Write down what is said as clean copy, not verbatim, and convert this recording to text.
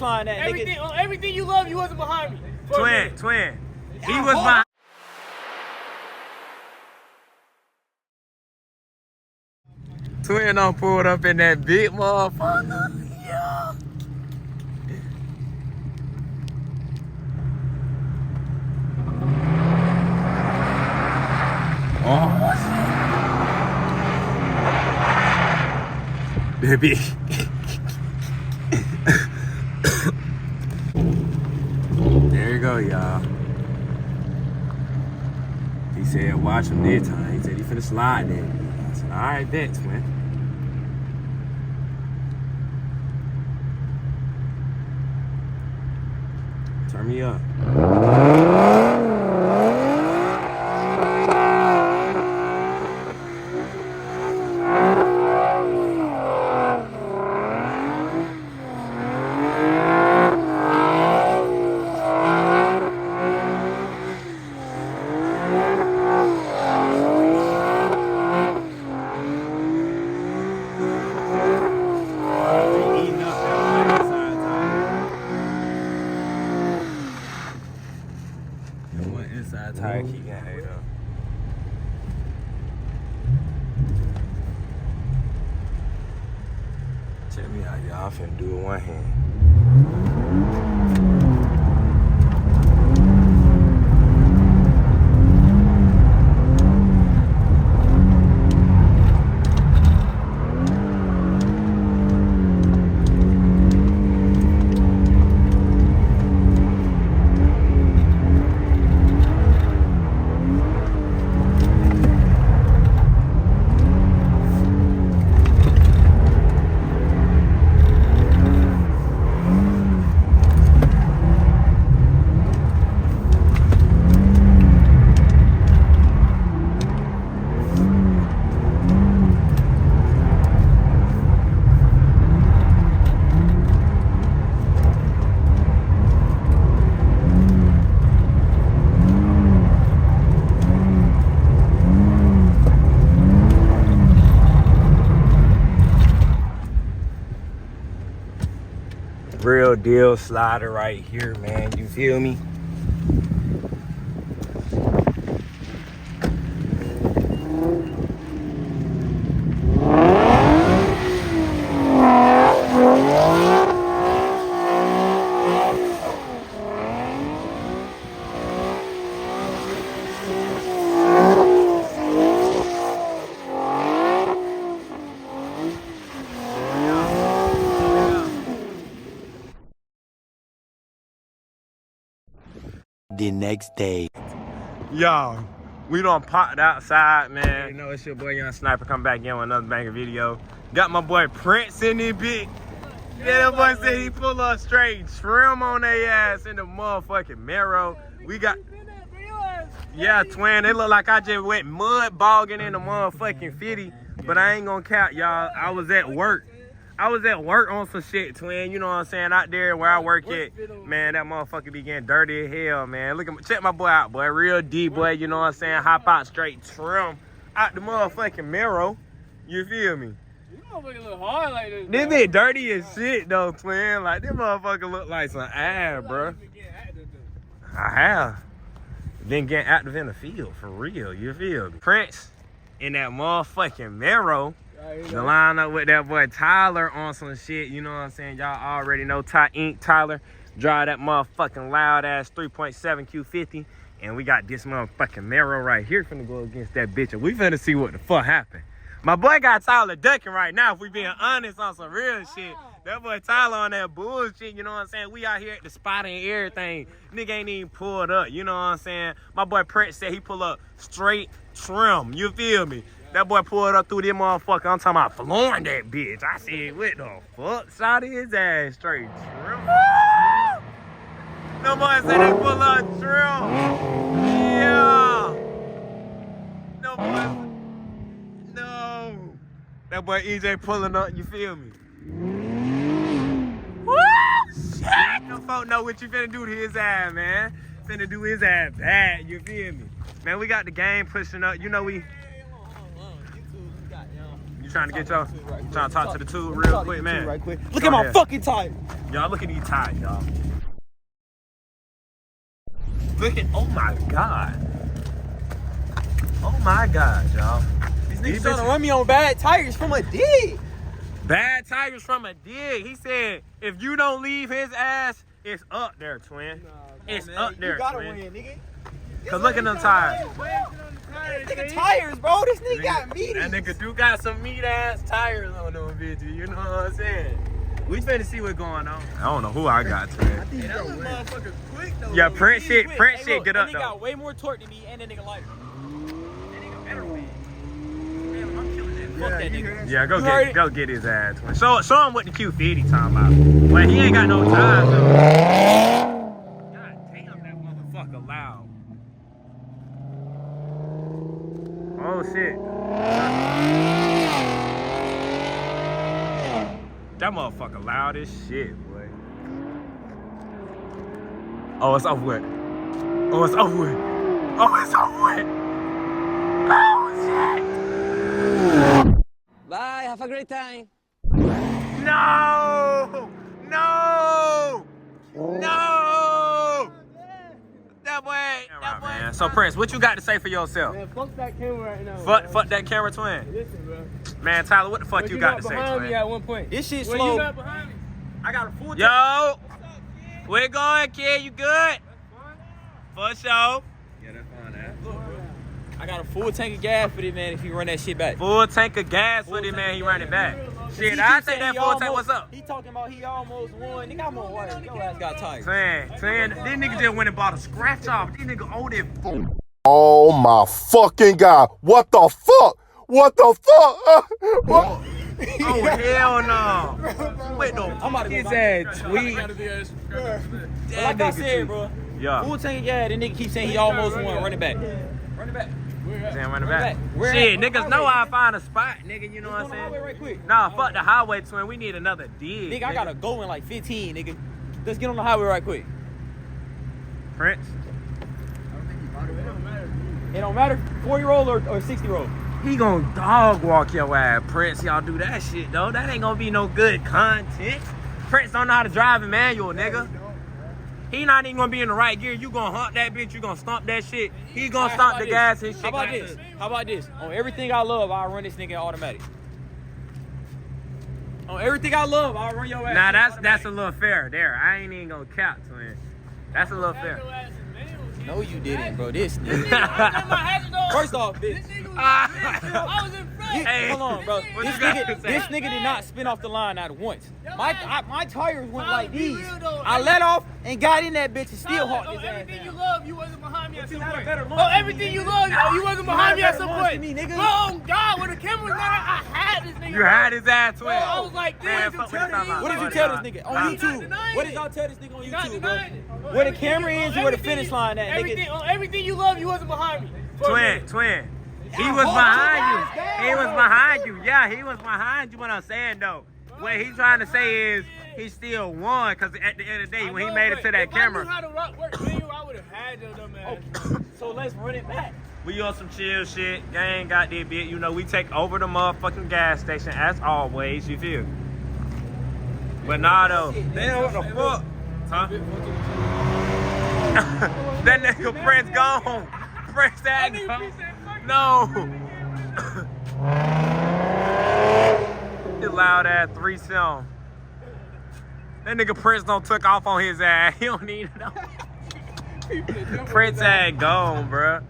behind that. Everything you love, you wasn't behind me. Twin. He was behind. Twin done pulled up in that big motherfucker. Yeah. Oh, shit. Baby. There you go, y'all. He said, watch him this time. He said he finna slide there. I said, all right, bet, twin. Turn me up. Tire key got ate up. Check me out, y'all. I'm finna do it with one hand. Real deal slider right here, man. You feel me? The next day. Y'all, we done popped outside, man. You know, it's your boy Young Sniper come back in with another banger video. Got my boy Prince in this bitch. Yeah, that boy said he pull up straight trim on their ass in the motherfucking marrow. We got, yeah, twin, it look like I just went mud bogging in the motherfucking 50, but I ain't gonna count, y'all. I was at work on some shit, twin. You know what I'm saying? Out there where I work at, man, that motherfucker be getting dirty as hell, man. Look at check my boy out, boy. Real D, boy. You know what I'm saying? Hop out straight trim out the motherfucking marrow. You feel me? You motherfucker look hard like this. This bit dirty as shit, though, twin. Like, this motherfucker look like some ass, bro. I have. Been getting active in the field, for real. You feel me? Prince in that motherfucking marrow. The line up with that boy Tyler on some shit, you know what I'm saying? Y'all already know Tyler. Drive that motherfucking loud ass 3.7 Q50. And we got this motherfucking marrow right here finna go against that bitch. And we finna see what the fuck happened. My boy got Tyler ducking right now, if we being honest on some real shit. That boy Tyler on that bullshit, you know what I'm saying? We out here at the spot and everything. Nigga ain't even pulled up, you know what I'm saying? My boy Prince said he pull up straight trim, you feel me? That boy pulled up through this motherfucker. I'm talking about flooring that bitch. I said, what the fuck? Shot his ass straight trim. No boy said they pull up trim. Yeah. No boy. No. That boy EJ pulling up, you feel me? Woo! Shit! No folk know what you finna do to his ass, man. Finna do his ass bad, you feel me? Man, we got the game pushing up. You know we... You trying to get y'all? Trying to talk to the tube real quick, man? Right quick. Look at my fucking tire. Y'all look at these tires, y'all. Look at, oh my God. Oh my God, y'all. These niggas trying to run me on bad tires from a dig. Bad tires from a dig. He said, if you don't leave his ass, it's up there, twin. It's man. up there, You gotta twin. win, nigga. Cause look at them tires. Nigga tires, bro. This nigga got meaties. That nigga do got some meat ass tires on them bitches. You know what I'm saying? We finna see what's going on. I don't know who I got today. That little motherfucker quick though. Yeah, print shit, Quick. print Hey, shit, look, get that up nigga though. got way more torque than me, and that nigga lighter. That nigga better win. Man, I'm killing that. Fuck that nigga. Yeah, You heard it? go get his ass. Twin. Show him what the Q50 talking about. Well, he ain't got no time though. God damn, that motherfucker loud. Oh shit. That motherfucker loud as shit, boy. Oh, it's over with. Oh, it's over with. Oh, it's over with. Oh, shit. Bye, have a great time. No! No! No! That boy. That boy. Man. So, Prince, what you got to say for yourself? Man, fuck that camera right now. Fuck that camera, twin. Listen, bro. Man, Tyler, what the fuck But you got to say, behind me twin? at one point. This shit Well, slow. you not behind me. I got a full tank. Yo! Where you going, kid? You good? For sure. Yeah, that's fine, man. I got a full tank of gas for this man if he run that shit back. Full tank of gas for this man, he running back. Shit, I take that full tank, what's up? He talking about he almost won. Nigga, I'm on wire. Your ass got tired. Twin, this nigga just went and bought a scratch off. This nigga owned it. Oh my fucking God. What the fuck? What the fuck? What? Oh, hell no. Wait, no. I'm about to go His buy ass tweet. But like I said, bro, Yeah. full tank of gas, that nigga keep saying he almost won. Run it back. Run it back. Saying running back. Where Shit, at? niggas know I find a spot, nigga. You know what I'm Let's go on the highway saying? right quick. Nah, fuck the highway, twin. We need another dig. Nigga, I gotta go in like 15, nigga. Let's get on the highway right quick. Prince. It don't matter, 4-year-old or 60-year-old. He gonna dog walk your ass, Prince. Y'all do that shit, though. That ain't gonna be no good content. Prince don't know how to drive a manual, nigga. He not even gonna be in the right gear. You gonna hump that bitch. You gonna stomp that shit. He gonna stomp the gas and shit. How about this? How about this? On everything I love, I'll run this nigga in automatic. On everything I love, I'll run your ass. Nah, that's a little fair there. I ain't even gonna cap, twin. That's a little fair. No, you didn't, bro. This nigga. First First off, bitch. I was in front. Hey, Hold on, bro. what This you gotta nigga, say? this nigga did not spin off the line not once. My tires went I'll like be these. real, though. I let off and got in that bitch and still Tyler, hawked his ass everything you down. love, you wasn't behind me at But you some had a point. better launch Oh, than me, everything you nigga. love, you wasn't behind me had at a some better launch point. than me, nigga. Oh God, when the camera was on, I had this nigga. You had his ass, twin. I was like, Man, this. fuck what you talking about. What did you Fuck tell nah. this nigga Nah. on YouTube? denying What it. did y'all tell this nigga on You're not YouTube, bro? denying it. Where the camera is and where the finish line at, everything, nigga? on everything you love, you wasn't behind me. For a Twin, minute. twin. He I was hold behind your you. ass down. He was behind you. Yeah, he was behind you. What I'm saying though, what he's trying to say is he still won because at the end of the day, when he I know, made it but to that if I knew camera, how to work video, I would have had your dumb ass. So let's run it back. we on some chill shit. Gang got that bit. You know, we take over the motherfucking gas station as always. You feel? But nah though. Damn, what the fuck? Huh? That nigga Prince gone. Prince that gone. No. His loud ass 3-7. That nigga Prince don't took off on his ass. He don't need to know. Prince had gone, bruh.